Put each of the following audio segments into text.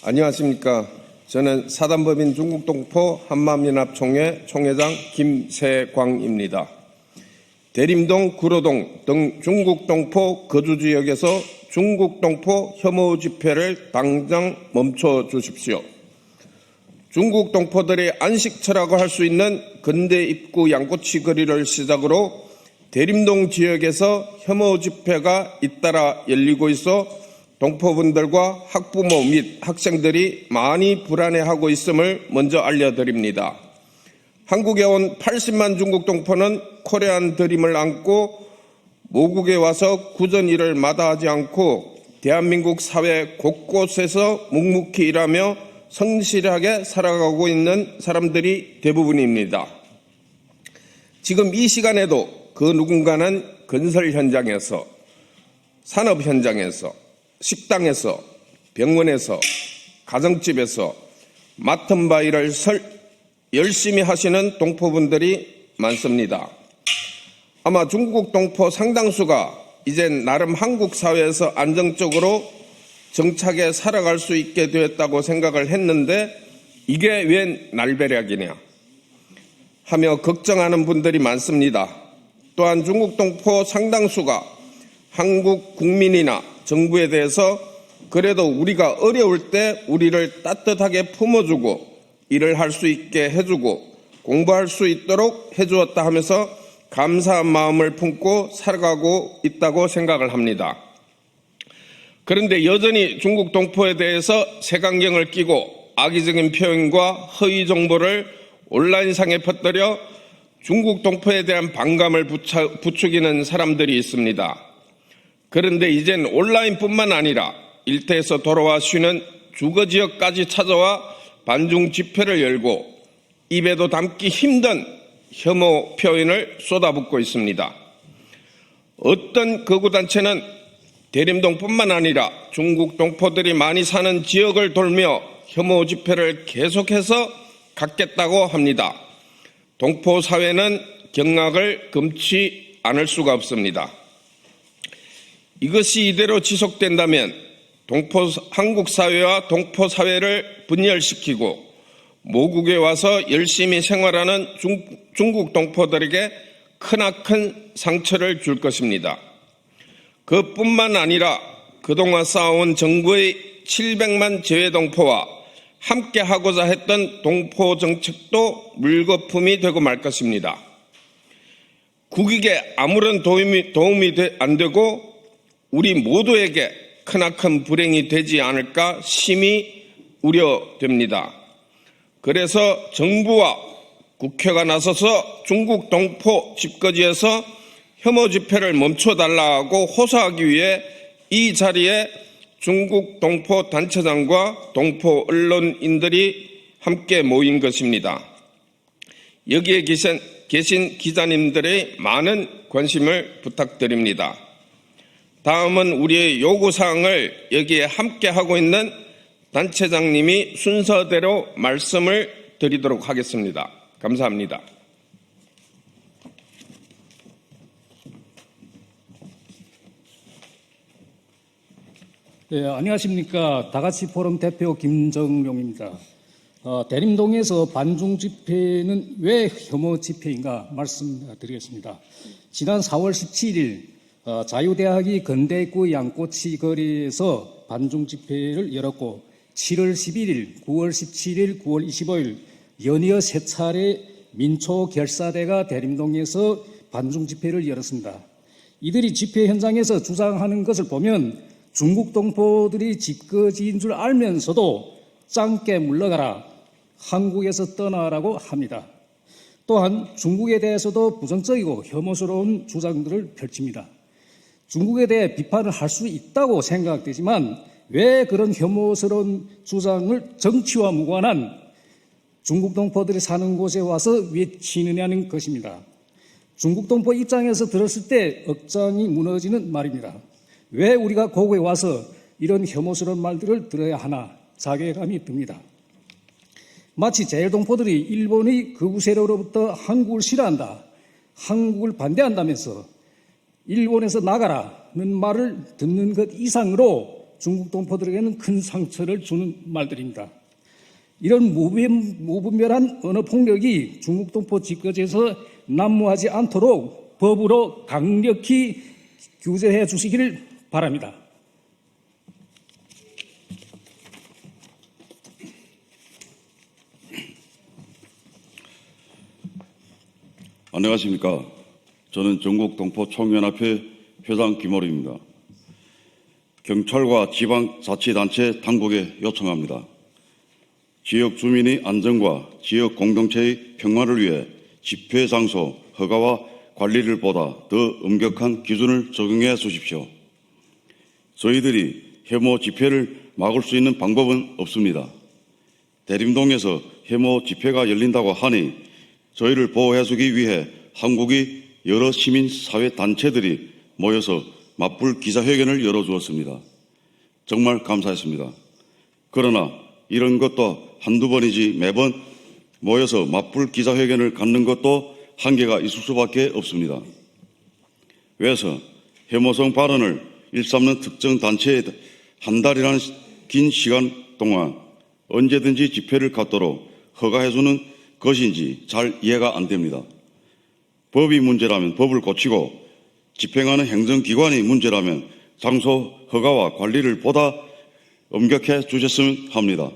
안녕하십니까. 저는 사단법인 중국동포 한마음연합총회 총회장 김세광입니다. 대림동, 구로동 등 중국동포 거주지역에서 중국동포 혐오 집회를 당장 멈춰 주십시오. 중국동포들의 안식처라고 할 수 있는 근대 입구 양꼬치 거리를 시작으로 대림동 지역에서 혐오 집회가 잇따라 열리고 있어 동포분들과 학부모 및 학생들이 많이 불안해하고 있음을 먼저 알려드립니다. 한국에 온 80만 중국 동포는 코레안 드림을 안고 모국에 와서 굳은 일을 마다하지 않고 대한민국 사회 곳곳에서 묵묵히 일하며 성실하게 살아가고 있는 사람들이 대부분입니다. 지금 이 시간에도 그 누군가는 건설 현장에서, 산업 현장에서, 식당에서, 병원에서, 가정집에서 맡은 바 일을 열심히 하시는 동포분들이 많습니다. 아마 중국 동포 상당수가 이젠 나름 한국 사회에서 안정적으로 정착해 살아갈 수 있게 되었다고 생각을 했는데 이게 웬 날벼락이냐 하며 걱정하는 분들이 많습니다. 또한 중국 동포 상당수가 한국 국민이나 정부에 대해서 그래도 우리가 어려울 때 우리를 따뜻하게 품어주고 일을 할 수 있게 해주고 공부할 수 있도록 해주었다 하면서 감사한 마음을 품고 살아가고 있다고 생각을 합니다. 그런데 여전히 중국 동포에 대해서 색안경을 끼고 악의적인 표현과 허위 정보를 온라인상에 퍼뜨려 중국 동포에 대한 반감을 부추기는 사람들이 있습니다. 그런데 이젠 온라인뿐만 아니라 일터에서 돌아와 쉬는 주거지역까지 찾아와 반중 집회를 열고 입에도 담기 힘든 혐오 표현을 쏟아붓고 있습니다. 어떤 거구단체는 대림동뿐만 아니라 중국 동포들이 많이 사는 지역을 돌며 혐오 집회를 계속해서 갖겠다고 합니다. 동포 사회는 경악을 금치 않을 수가 없습니다. 이것이 이대로 지속된다면 한국 사회와 동포 사회를 분열시키고 모국에 와서 열심히 생활하는 중국 동포들에게 크나큰 상처를 줄 것입니다. 그뿐만 아니라 그동안 쌓아온 정부의 700만 재외동포와 함께하고자 했던 동포 정책도 물거품이 되고 말 것입니다. 국익에 아무런 도움이 안 되고 우리 모두에게 크나큰 불행이 되지 않을까 심히 우려됩니다. 그래서 정부와 국회가 나서서 중국 동포 집거지에서 혐오 집회를 멈춰달라고 호소하기 위해 이 자리에 중국 동포 단체장과 동포 언론인들이 함께 모인 것입니다. 여기에 계신 기자님들의 많은 관심을 부탁드립니다. 다음은 우리의 요구사항을 여기에 함께하고 있는 단체장님이 순서대로 말씀을 드리도록 하겠습니다. 감사합니다. 네, 안녕하십니까. 다같이 포럼 대표 김정용입니다. 대림동에서 반중 집회는 왜 혐오 집회인가 말씀드리겠습니다. 지난 4월 17일 자유대학이 건대입구 양꼬치 거리에서 반중 집회를 열었고 7월 11일, 9월 17일, 9월 25일 연이어 3차례 민초 결사대가 대림동에서 반중 집회를 열었습니다. 이들이 집회 현장에서 주장하는 것을 보면 중국 동포들이 집거지인 줄 알면서도 짱깨 물러가라, 한국에서 떠나라고 합니다. 또한 중국에 대해서도 부정적이고 혐오스러운 주장들을 펼칩니다. 중국에 대해 비판을 할 수 있다고 생각되지만 왜 그런 혐오스러운 주장을 정치와 무관한 중국 동포들이 사는 곳에 와서 외치느냐는 것입니다. 중국 동포 입장에서 들었을 때 억장이 무너지는 말입니다. 왜 우리가 고국에 와서 이런 혐오스러운 말들을 들어야 하나 자괴감이 듭니다. 마치 제일동포들이 일본의 극우 세력으로부터 한국을 싫어한다, 한국을 반대한다면서 일본에서 나가라는 말을 듣는 것 이상으로 중국 동포들에게는 큰 상처를 주는 말들입니다. 이런 무분별한 언어 폭력이 중국 동포 집거지에서 난무하지 않도록 법으로 강력히 규제해 주시기를 바랍니다. 안녕하십니까. 저는 전국동포총연합회 회장 김호리입니다. 경찰과 지방자치단체 당국에 요청합니다. 지역 주민의 안전과 지역 공동체의 평화를 위해 집회 장소 허가와 관리를 보다 더 엄격한 기준을 적용해 주십시오. 저희들이 혐오 집회를 막을 수 있는 방법은 없습니다. 대림동에서 혐오 집회가 열린다고 하니 저희를 보호해주기 위해 한국의 여러 시민사회단체들이 모여서 맞불 기자회견을 열어주었습니다. 정말 감사했습니다. 그러나 이런 것도 한두 번이지 매번 모여서 맞불 기자회견을 갖는 것도 한계가 있을 수밖에 없습니다. 왜서 혐오성 발언을 일삼는 특정 단체에 한 달이라는 긴 시간 동안 언제든지 집회를 갖도록 허가해주는 것인지 잘 이해가 안 됩니다. 법이 문제라면 법을 고치고 집행하는 행정기관이 문제라면 장소 허가와 관리를 보다 엄격해 주셨으면 합니다.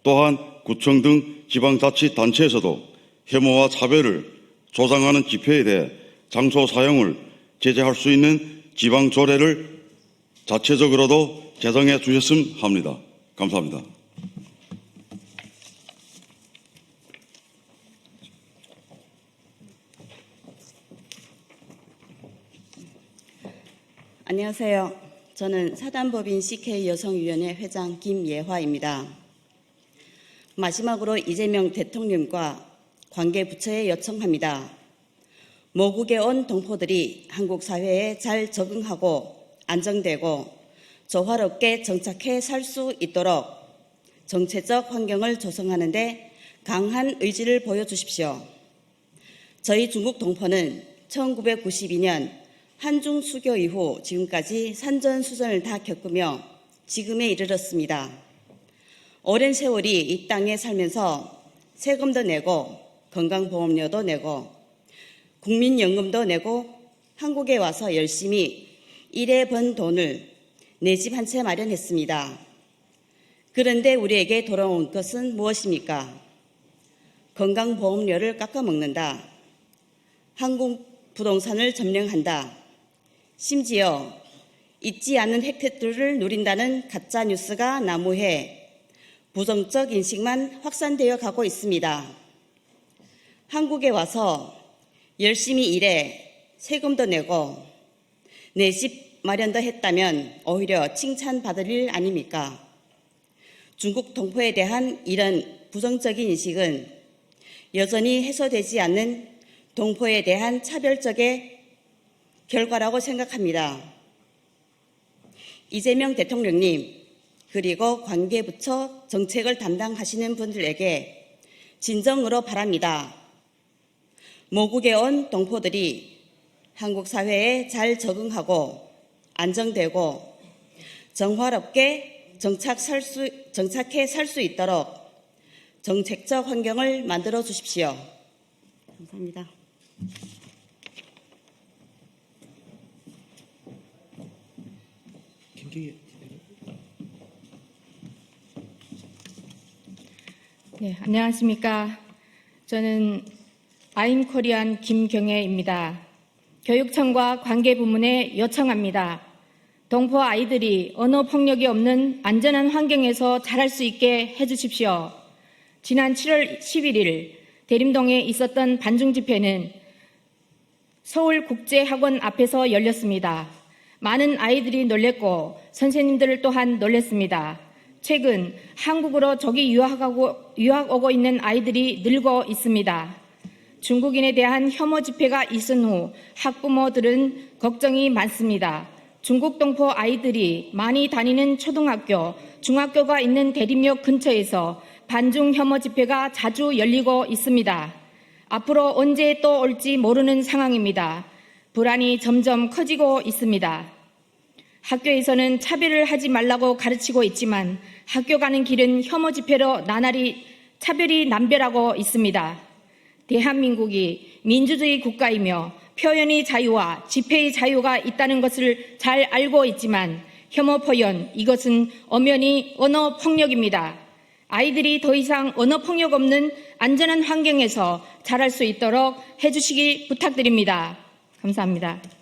또한 구청 등 지방자치단체에서도 혐오와 차별을 조장하는 집회에 대해 장소 사용을 제재할 수 있는 지방조례를 자체적으로도 제정해 주셨으면 합니다. 감사합니다. 안녕하세요. 저는 사단법인 CK 여성위원회 회장 김예화입니다. 마지막으로 이재명 대통령과 관계부처에 요청합니다. 모국에 온 동포들이 한국 사회에 잘 적응하고 안정되고 조화롭게 정착해 살 수 있도록 정체적 환경을 조성하는 데 강한 의지를 보여주십시오. 저희 중국 동포는 1992년 한중 수교 이후 지금까지 산전수전을 다 겪으며 지금에 이르렀습니다. 오랜 세월이 이 땅에 살면서 세금도 내고 건강보험료도 내고 국민연금도 내고 한국에 와서 열심히 일해 번 돈을 내 집 한 채 마련했습니다. 그런데 우리에게 돌아온 것은 무엇입니까? 건강보험료를 깎아먹는다. 한국 부동산을 점령한다. 심지어 있지 않은 혜택들을 누린다는 가짜뉴스가 난무해 부정적 인식만 확산되어 가고 있습니다. 한국에 와서 열심히 일해 세금도 내고 내 집 마련도 했다면 오히려 칭찬받을 일 아닙니까? 중국 동포에 대한 이런 부정적인 인식은 여전히 해소되지 않는 동포에 대한 차별적의 결과라고 생각합니다. 이재명 대통령님 그리고 관계부처 정책을 담당하시는 분들에게 진정으로 바랍니다. 모국에 온 동포들이 한국 사회에 잘 적응하고 안정되고 정화롭게 정착해 살 수 있도록 정책적 환경을 만들어 주십시오. 감사합니다. 네, 안녕하십니까. 저는 아임코리안 김경애입니다. 교육청과 관계부문에 요청합니다. 동포 아이들이 언어 폭력이 없는 안전한 환경에서 자랄 수 있게 해주십시오. 지난 7월 11일 대림동에 있었던 반중 집회는 서울국제학원 앞에서 열렸습니다. 많은 아이들이 놀랬고 선생님들 또한 놀랬습니다. 최근 한국으로 조기 유학 오고 있는 아이들이 늘고 있습니다. 중국인에 대한 혐오 집회가 있은 후 학부모들은 걱정이 많습니다. 중국 동포 아이들이 많이 다니는 초등학교, 중학교가 있는 대림역 근처에서 반중 혐오 집회가 자주 열리고 있습니다. 앞으로 언제 또 올지 모르는 상황입니다. 불안이 점점 커지고 있습니다. 학교에서는 차별을 하지 말라고 가르치고 있지만 학교 가는 길은 혐오 집회로 나날이 차별이 남별하고 있습니다. 대한민국이 민주주의 국가이며 표현의 자유와 집회의 자유가 있다는 것을 잘 알고 있지만 혐오 표현, 이것은 엄연히 언어 폭력입니다. 아이들이 더 이상 언어 폭력 없는 안전한 환경에서 자랄 수 있도록 해주시기 부탁드립니다. 감사합니다.